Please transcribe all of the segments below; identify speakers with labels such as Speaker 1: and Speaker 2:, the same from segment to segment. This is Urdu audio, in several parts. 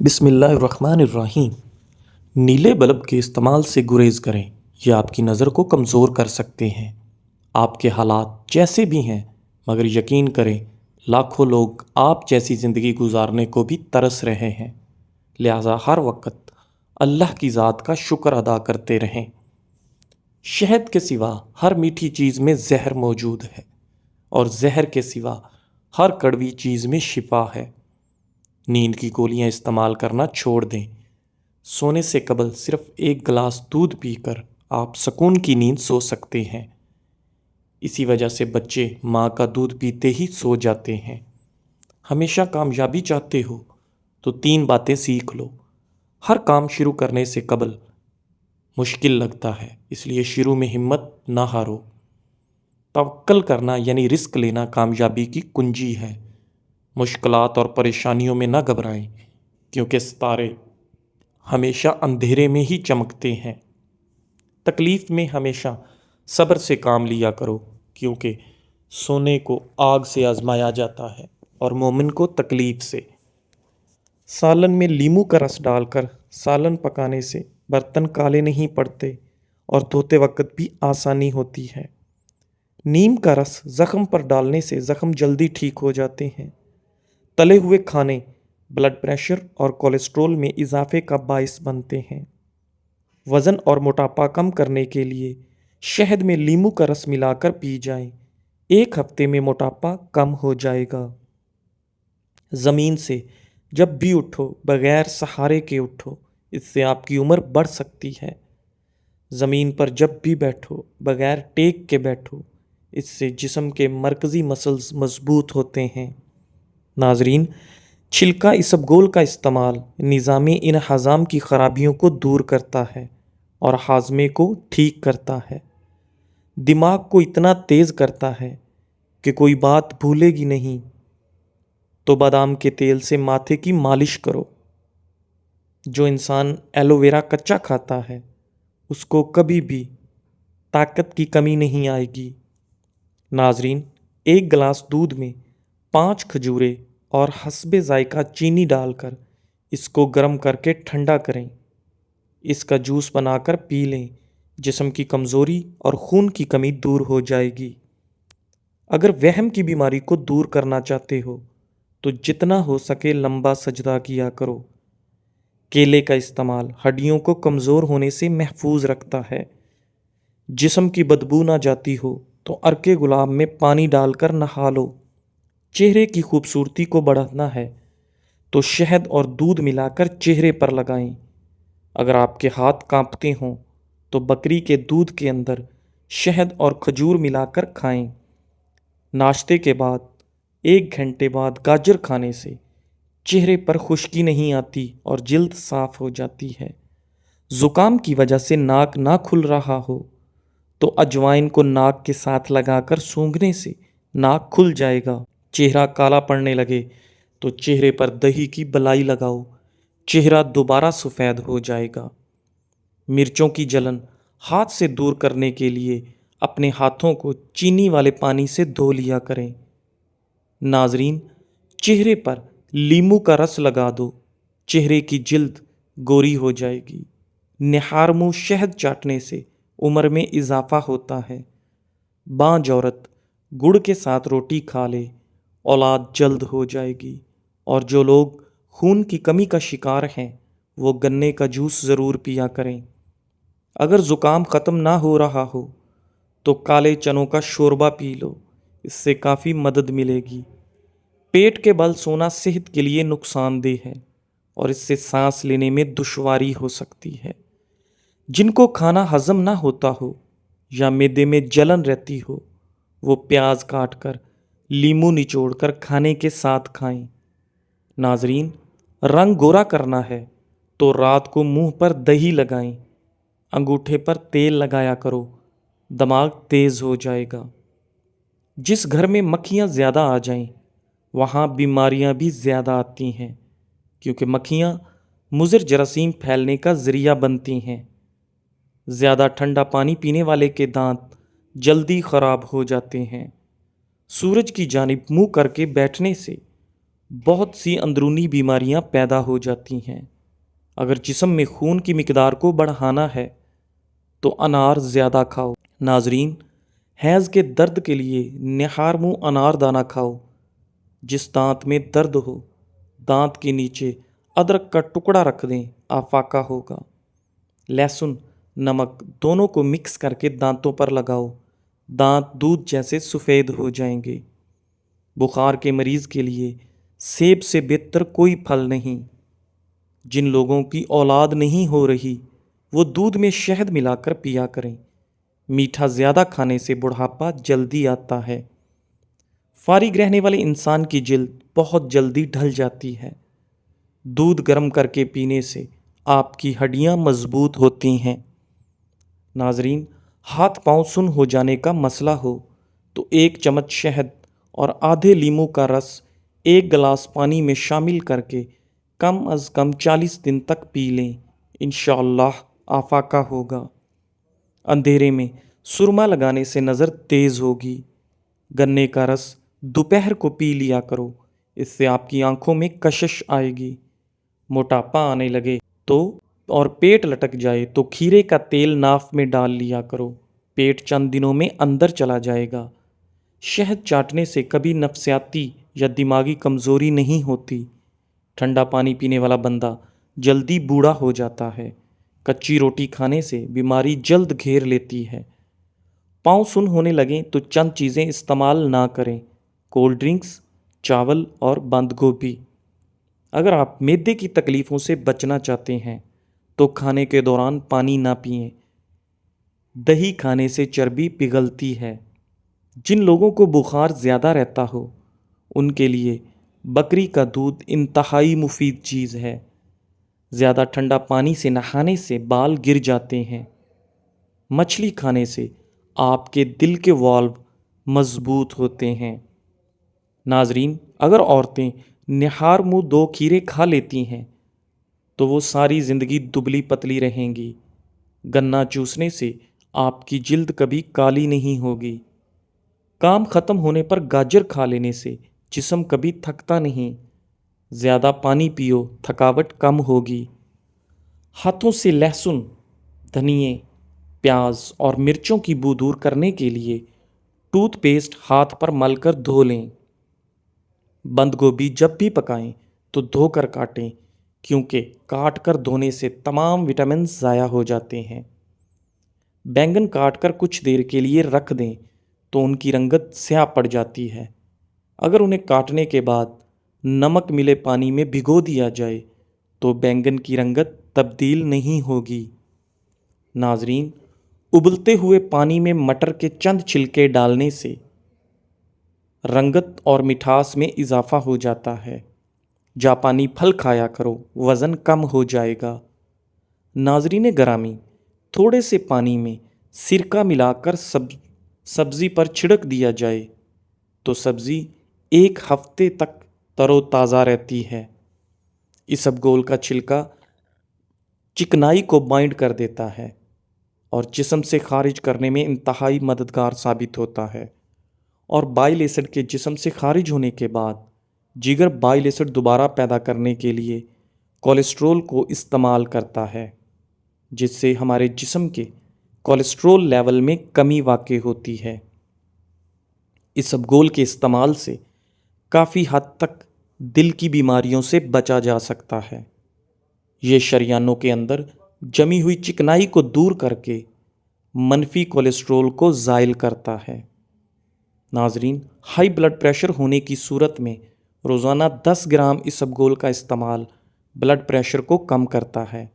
Speaker 1: بسم اللہ الرحمن الرحیم۔ نیلے بلب کے استعمال سے گریز کریں، یہ آپ کی نظر کو کمزور کر سکتے ہیں۔ آپ کے حالات جیسے بھی ہیں، مگر یقین کریں لاکھوں لوگ آپ جیسی زندگی گزارنے کو بھی ترس رہے ہیں، لہٰذا ہر وقت اللہ کی ذات کا شکر ادا کرتے رہیں۔ شہد کے سوا ہر میٹھی چیز میں زہر موجود ہے، اور زہر کے سوا ہر کڑوی چیز میں شفا ہے۔ نیند کی گولیاں استعمال کرنا چھوڑ دیں۔ سونے سے قبل صرف ایک گلاس دودھ پی کر آپ سکون کی نیند سو سکتے ہیں۔ اسی وجہ سے بچے ماں کا دودھ پیتے ہی سو جاتے ہیں۔ ہمیشہ کامیابی چاہتے ہو تو 3 باتیں سیکھ لو۔ ہر کام شروع کرنے سے قبل مشکل لگتا ہے، اس لیے شروع میں ہمت نہ ہارو۔ توکل کرنا یعنی رسک لینا کامیابی کی کنجی ہے۔ مشکلات اور پریشانیوں میں نہ گھبرائیں، کیونکہ ستارے ہمیشہ اندھیرے میں ہی چمکتے ہیں۔ تکلیف میں ہمیشہ صبر سے کام لیا کرو، کیونکہ سونے کو آگ سے آزمایا جاتا ہے اور مومن کو تکلیف سے۔ سالن میں لیموں کا رس ڈال کر سالن پکانے سے برتن کالے نہیں پڑتے اور دھوتے وقت بھی آسانی ہوتی ہے۔ نیم کا رس زخم پر ڈالنے سے زخم جلدی ٹھیک ہو جاتے ہیں۔ تلے ہوئے کھانے بلڈ پریشر اور کولیسٹرول میں اضافے کا باعث بنتے ہیں۔ وزن اور موٹاپا کم کرنے کے لیے شہد میں لیموں کا رس ملا کر پی جائیں، 1 ہفتے میں موٹاپا کم ہو جائے گا۔ زمین سے جب بھی اٹھو بغیر سہارے کے اٹھو، اس سے آپ کی عمر بڑھ سکتی ہے۔ زمین پر جب بھی بیٹھو بغیر ٹیک کے بیٹھو، اس سے جسم کے مرکزی مسلز مضبوط ہوتے ہیں۔ ناظرین، چھلکا اسبگول کا استعمال نظام انہضام کی خرابیوں کو دور کرتا ہے اور ہاضمے کو ٹھیک کرتا ہے۔ دماغ کو اتنا تیز کرتا ہے کہ کوئی بات بھولے گی نہیں۔ تو بادام کے تیل سے ماتھے کی مالش کرو۔ جو انسان ایلو ویرا کچا کھاتا ہے، اس کو کبھی بھی طاقت کی کمی نہیں آئے گی۔ ناظرین، 1 گلاس دودھ میں 5 کھجوریں اور حسب ذائقہ چینی ڈال کر اس کو گرم کر کے ٹھنڈا کریں۔ اس کا جوس بنا کر پی لیں، جسم کی کمزوری اور خون کی کمی دور ہو جائے گی۔ اگر وہم کی بیماری کو دور کرنا چاہتے ہو تو جتنا ہو سکے لمبا سجدہ کیا کرو۔ کیلے کا استعمال ہڈیوں کو کمزور ہونے سے محفوظ رکھتا ہے۔ جسم کی بدبو نہ جاتی ہو تو عرق گلاب میں پانی ڈال کر نہا لو۔ چہرے کی خوبصورتی کو بڑھانا ہے تو شہد اور دودھ ملا کر چہرے پر لگائیں۔ اگر آپ کے ہاتھ کانپتے ہوں تو بکری کے دودھ کے اندر شہد اور کھجور ملا کر کھائیں۔ ناشتے کے بعد 1 گھنٹے بعد گاجر کھانے سے چہرے پر خشکی نہیں آتی اور جلد صاف ہو جاتی ہے۔ زکام کی وجہ سے ناک نہ کھل رہا ہو تو اجوائن کو ناک کے ساتھ لگا کر سونگھنے سے ناک کھل جائے گا۔ چہرہ کالا پڑنے لگے تو چہرے پر دہی کی بلائی لگاؤ، چہرہ دوبارہ سفید ہو جائے گا۔ مرچوں کی جلن ہاتھ سے دور کرنے کے لیے اپنے ہاتھوں کو چینی والے پانی سے دھو لیا کریں۔ ناظرین، چہرے پر لیموں کا رس لگا دو، چہرے کی جلد گوری ہو جائے گی۔ نہار منہ شہد چاٹنے سے عمر میں اضافہ ہوتا ہے۔ بانجھ عورت گڑ کے ساتھ روٹی کھا لے، اولاد جلد ہو جائے گی۔ اور جو لوگ خون کی کمی کا شکار ہیں وہ گنے کا جوس ضرور پیا کریں۔ اگر زکام ختم نہ ہو رہا ہو تو کالے چنوں کا شوربہ پی لو، اس سے کافی مدد ملے گی۔ پیٹ کے بل سونا صحت کے لیے نقصان دہ ہے اور اس سے سانس لینے میں دشواری ہو سکتی ہے۔ جن کو کھانا ہضم نہ ہوتا ہو یا معدے میں جلن رہتی ہو، وہ پیاز کاٹ کر لیموں نچوڑ کر کھانے کے ساتھ کھائیں۔ ناظرین، رنگ گورا کرنا ہے تو رات کو منہ پر دہی لگائیں، انگوٹھے پر تیل لگایا کرو، دماغ تیز ہو جائے گا۔ جس گھر میں مکھیاں زیادہ آ جائیں وہاں بیماریاں بھی زیادہ آتی ہیں، کیونکہ مکھیاں مضر جراثیم پھیلنے کا ذریعہ بنتی ہیں۔ زیادہ ٹھنڈا پانی پینے والے کے دانت جلدی خراب ہو جاتے ہیں۔ سورج کی جانب منہ کر کے بیٹھنے سے بہت سی اندرونی بیماریاں پیدا ہو جاتی ہیں۔ اگر جسم میں خون کی مقدار کو بڑھانا ہے تو انار زیادہ کھاؤ۔ ناظرین، حیض کے درد کے لیے نہار منہ انار دانہ کھاؤ۔ جس دانت میں درد ہو، دانت کے نیچے ادرک کا ٹکڑا رکھ دیں، آفاقہ ہوگا۔ لہسن، نمک دونوں کو مکس کر کے دانتوں پر لگاؤ، دانت دودھ جیسے سفید ہو جائیں گے۔ بخار کے مریض کے لیے سیب سے بہتر کوئی پھل نہیں۔ جن لوگوں کی اولاد نہیں ہو رہی وہ دودھ میں شہد ملا کر پیا کریں۔ میٹھا زیادہ کھانے سے بڑھاپا جلدی آتا ہے۔ فارغ رہنے والے انسان کی جلد بہت جلدی ڈھل جاتی ہے۔ دودھ گرم کر کے پینے سے آپ کی ہڈیاں مضبوط ہوتی ہیں۔ ناظرین، ہاتھ پاؤں سن ہو جانے کا مسئلہ ہو تو 1 چمچ شہد اور آدھے لیموں کا رس 1 گلاس پانی میں شامل کر کے کم از کم 40 دن تک پی لیں، انشاءاللہ آفاقہ ہوگا۔ اندھیرے میں سرما لگانے سے نظر تیز ہوگی۔ گنے کا رس دوپہر کو پی لیا کرو، اس سے آپ کی آنکھوں میں کشش آئے گی۔ موٹاپا آنے لگے تو اور پیٹ لٹک جائے تو کھیرے کا تیل ناف میں ڈال لیا کرو، پیٹ چند دنوں میں اندر چلا جائے گا۔ شہد چاٹنے سے کبھی نفسیاتی یا دماغی کمزوری نہیں ہوتی۔ ٹھنڈا پانی پینے والا بندہ جلدی بوڑھا ہو جاتا ہے۔ کچی روٹی کھانے سے بیماری جلد گھیر لیتی ہے۔ پاؤں سن ہونے لگیں تو چند چیزیں استعمال نہ کریں: کولڈ ڈرنکس، چاول اور بند گوبھی۔ اگر آپ معدے کی تکلیفوں سے بچنا چاہتے ہیں تو کھانے کے دوران پانی نہ پئیں۔ دہی کھانے سے چربی پگھلتی ہے۔ جن لوگوں کو بخار زیادہ رہتا ہو ان کے لیے بکری کا دودھ انتہائی مفید چیز ہے۔ زیادہ ٹھنڈا پانی سے نہانے سے بال گر جاتے ہیں۔ مچھلی کھانے سے آپ کے دل کے والو مضبوط ہوتے ہیں۔ ناظرین، اگر عورتیں نہار منہ 2 کھیرے کھا لیتی ہیں تو وہ ساری زندگی دبلی پتلی رہیں گی۔ گنا چوسنے سے آپ کی جلد کبھی کالی نہیں ہوگی۔ کام ختم ہونے پر گاجر کھا لینے سے جسم کبھی تھکتا نہیں۔ زیادہ پانی پیو، تھکاوٹ کم ہوگی۔ ہاتھوں سے لہسن، دھنیے، پیاز اور مرچوں کی بو دور کرنے کے لیے ٹوتھ پیسٹ ہاتھ پر مل کر دھو لیں۔ بند گوبھی جب بھی پکائیں تو دھو کر کاٹیں، کیونکہ کاٹ کر دھونے سے تمام وٹامنز ضائع ہو جاتے ہیں۔ بینگن کاٹ کر کچھ دیر کے لیے رکھ دیں تو ان کی رنگت سیاہ پڑ جاتی ہے۔ اگر انہیں کاٹنے کے بعد نمک ملے پانی میں بھگو دیا جائے تو بینگن کی رنگت تبدیل نہیں ہوگی۔ ناظرین، ابلتے ہوئے پانی میں مٹر کے چند چھلکے ڈالنے سے رنگت اور مٹھاس میں اضافہ ہو جاتا ہے۔ جاپانی پھل کھایا کرو، وزن کم ہو جائے گا۔ ناظرین گرامی، تھوڑے سے پانی میں سرکہ ملا کر سبزی پر چھڑک دیا جائے تو سبزی 1 ہفتے تک تر و تازہ رہتی ہے۔ اسبگول کا چھلکا چکنائی کو بائنڈ کر دیتا ہے اور جسم سے خارج کرنے میں انتہائی مددگار ثابت ہوتا ہے، اور بائل ایسڈ کے جسم سے خارج ہونے کے بعد جگر بائل ایسڈ دوبارہ پیدا کرنے کے لیے کولیسٹرول کو استعمال کرتا ہے، جس سے ہمارے جسم کے کولیسٹرول لیول میں کمی واقع ہوتی ہے۔ اسبگول کے استعمال سے کافی حد تک دل کی بیماریوں سے بچا جا سکتا ہے۔ یہ شریانوں کے اندر جمی ہوئی چکنائی کو دور کر کے منفی کولیسٹرول کو زائل کرتا ہے۔ ناظرین، ہائی بلڈ پریشر ہونے کی صورت میں روزانہ 10 گرام اسبگول کا استعمال بلڈ پریشر کو کم کرتا ہے۔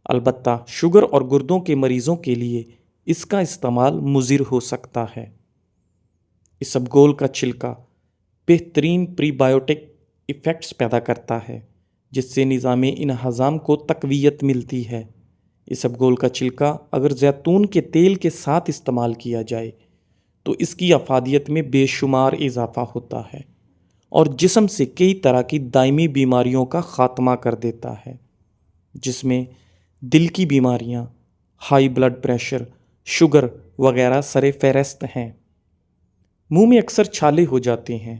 Speaker 1: البتہ شوگر اور گردوں کے مریضوں کے لیے اس کا استعمال مضر ہو سکتا ہے۔ اسبگول کا چھلکا بہترین پری بایوٹک ایفیکٹس پیدا کرتا ہے، جس سے نظام انہضام کو تقویت ملتی ہے۔ اسبگول کا چھلکا اگر زیتون کے تیل کے ساتھ استعمال کیا جائے تو اس کی افادیت میں بے شمار اضافہ ہوتا ہے اور جسم سے کئی طرح کی دائمی بیماریوں کا خاتمہ کر دیتا ہے، جس میں دل کی بیماریاں، ہائی بلڈ پریشر، شوگر وغیرہ سر فہرست ہیں۔ منہ میں اکثر چھالے ہو جاتے ہیں،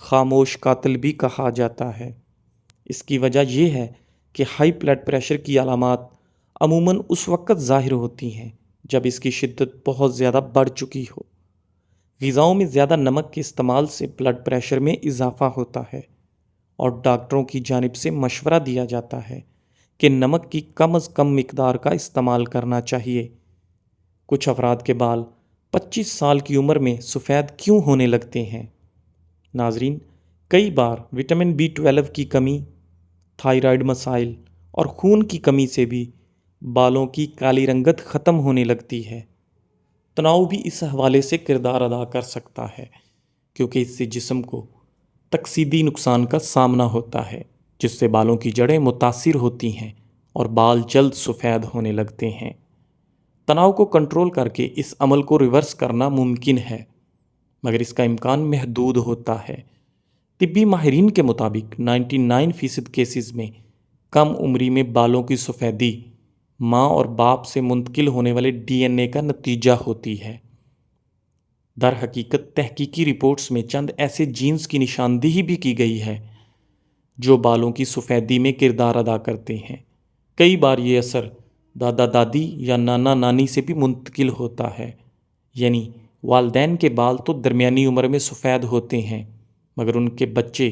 Speaker 1: خاموش قاتل بھی کہا جاتا ہے۔ اس کی وجہ یہ ہے کہ ہائی بلڈ پریشر کی علامات عموماً اس وقت ظاہر ہوتی ہیں جب اس کی شدت بہت زیادہ بڑھ چکی ہو۔ غذاؤں میں زیادہ نمک کے استعمال سے بلڈ پریشر میں اضافہ ہوتا ہے اور ڈاکٹروں کی جانب سے مشورہ دیا جاتا ہے کہ نمک کی کم از کم مقدار کا استعمال کرنا چاہیے۔ کچھ افراد کے بال 25 سال کی عمر میں سفید کیوں ہونے لگتے ہیں؟ ناظرین، کئی بار وٹامن B12 کی کمی، تھائرائیڈ مسائل اور خون کی کمی سے بھی بالوں کی کالی رنگت ختم ہونے لگتی ہے۔ تناؤ بھی اس حوالے سے کردار ادا کر سکتا ہے، کیونکہ اس سے جسم کو تکسیدی نقصان کا سامنا ہوتا ہے، جس سے بالوں کی جڑیں متاثر ہوتی ہیں اور بال جلد سفید ہونے لگتے ہیں۔ تناؤ کو کنٹرول کر کے اس عمل کو ریورس کرنا ممکن ہے، مگر اس کا امکان محدود ہوتا ہے۔ طبی ماہرین کے مطابق 99% کیسز میں کم عمری میں بالوں کی سفیدی ماں اور باپ سے منتقل ہونے والے DNA کا نتیجہ ہوتی ہے۔ در حقیقت تحقیقی رپورٹس میں چند ایسے جینز کی نشاندہی بھی کی گئی ہے جو بالوں کی سفیدی میں کردار ادا کرتے ہیں۔ کئی بار یہ اثر دادا دادی یا نانا نانی سے بھی منتقل ہوتا ہے، یعنی والدین کے بال تو درمیانی عمر میں سفید ہوتے ہیں مگر ان کے بچے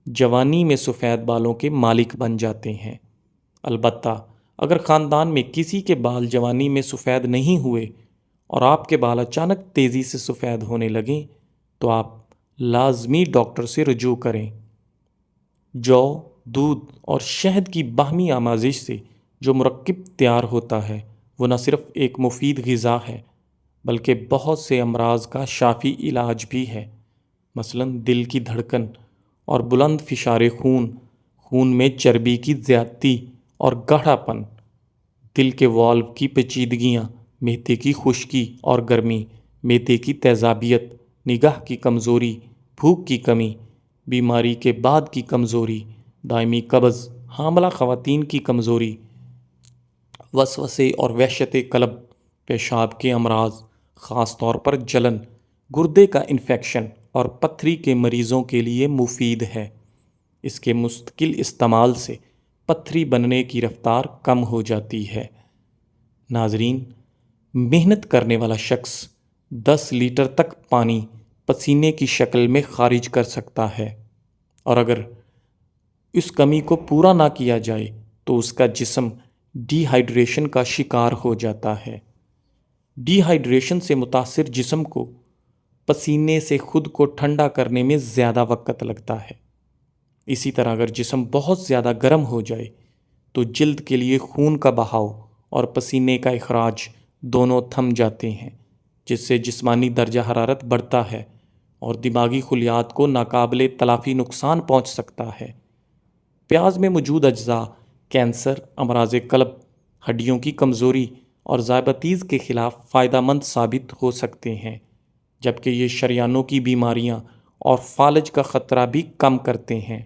Speaker 1: جوانی میں سفید بالوں کے مالک بن جاتے ہیں۔ البتہ اگر خاندان میں کسی کے بال جوانی میں سفید نہیں ہوئے اور آپ کے بال اچانک تیزی سے سفید ہونے لگیں تو آپ لازمی ڈاکٹر سے رجوع کریں۔ جو، دودھ اور شہد کی باہمی آمیزش سے جو مرکب تیار ہوتا ہے وہ نہ صرف ایک مفید غذا ہے بلکہ بہت سے امراض کا شافی علاج بھی ہے۔ مثلاً دل کی دھڑکن اور بلند فشار خون، خون میں چربی کی زیادتی اور گاڑھا پن، دل کے والو کی پیچیدگیاں، معدے کی خشکی اور گرمی، معدے کی تیزابیت، نگاہ کی کمزوری، بھوک کی کمی، بیماری کے بعد کی کمزوری، دائمی قبض، حاملہ خواتین کی کمزوری، وسوسے اور وحشت قلب، پیشاب کے امراض، خاص طور پر جلن، گردے کا انفیکشن اور پتھری کے مریضوں کے لیے مفید ہے۔ اس کے مستقل استعمال سے پتھری بننے کی رفتار کم ہو جاتی ہے۔ ناظرین، محنت کرنے والا شخص 10 لیٹر تک پانی پسینے کی شکل میں خارج کر سکتا ہے، اور اگر اس کمی کو پورا نہ کیا جائے تو اس کا جسم ڈی ہائیڈریشن کا شکار ہو جاتا ہے۔ ڈی ہائیڈریشن سے متاثر جسم کو پسینے سے خود کو ٹھنڈا کرنے میں زیادہ وقت لگتا ہے۔ اسی طرح اگر جسم بہت زیادہ گرم ہو جائے تو جلد کے لیے خون کا بہاؤ اور پسینے کا اخراج دونوں تھم جاتے ہیں، جس سے جسمانی درجہ حرارت بڑھتا ہے اور دماغی خلیات کو ناقابل تلافی نقصان پہنچ سکتا ہے۔ پیاز میں موجود اجزاء کینسر، امراض قلب، ہڈیوں کی کمزوری اور ذیابیطس کے خلاف فائدہ مند ثابت ہو سکتے ہیں، جبکہ یہ شریانوں کی بیماریاں اور فالج کا خطرہ بھی کم کرتے ہیں۔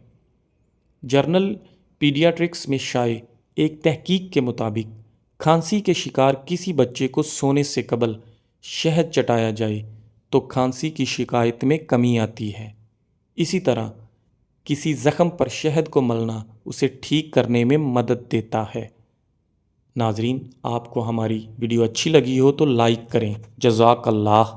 Speaker 1: جرنل پیڈیاٹرکس میں شائع ایک تحقیق کے مطابق کھانسی کے شکار کسی بچے کو سونے سے قبل شہد چٹایا جائے تو کھانسی کی شکایت میں کمی آتی ہے۔ اسی طرح کسی زخم پر شہد کو ملنا اسے ٹھیک کرنے میں مدد دیتا ہے۔ ناظرین، آپ کو ہماری ویڈیو اچھی لگی ہو تو لائک کریں۔ جزاک اللہ۔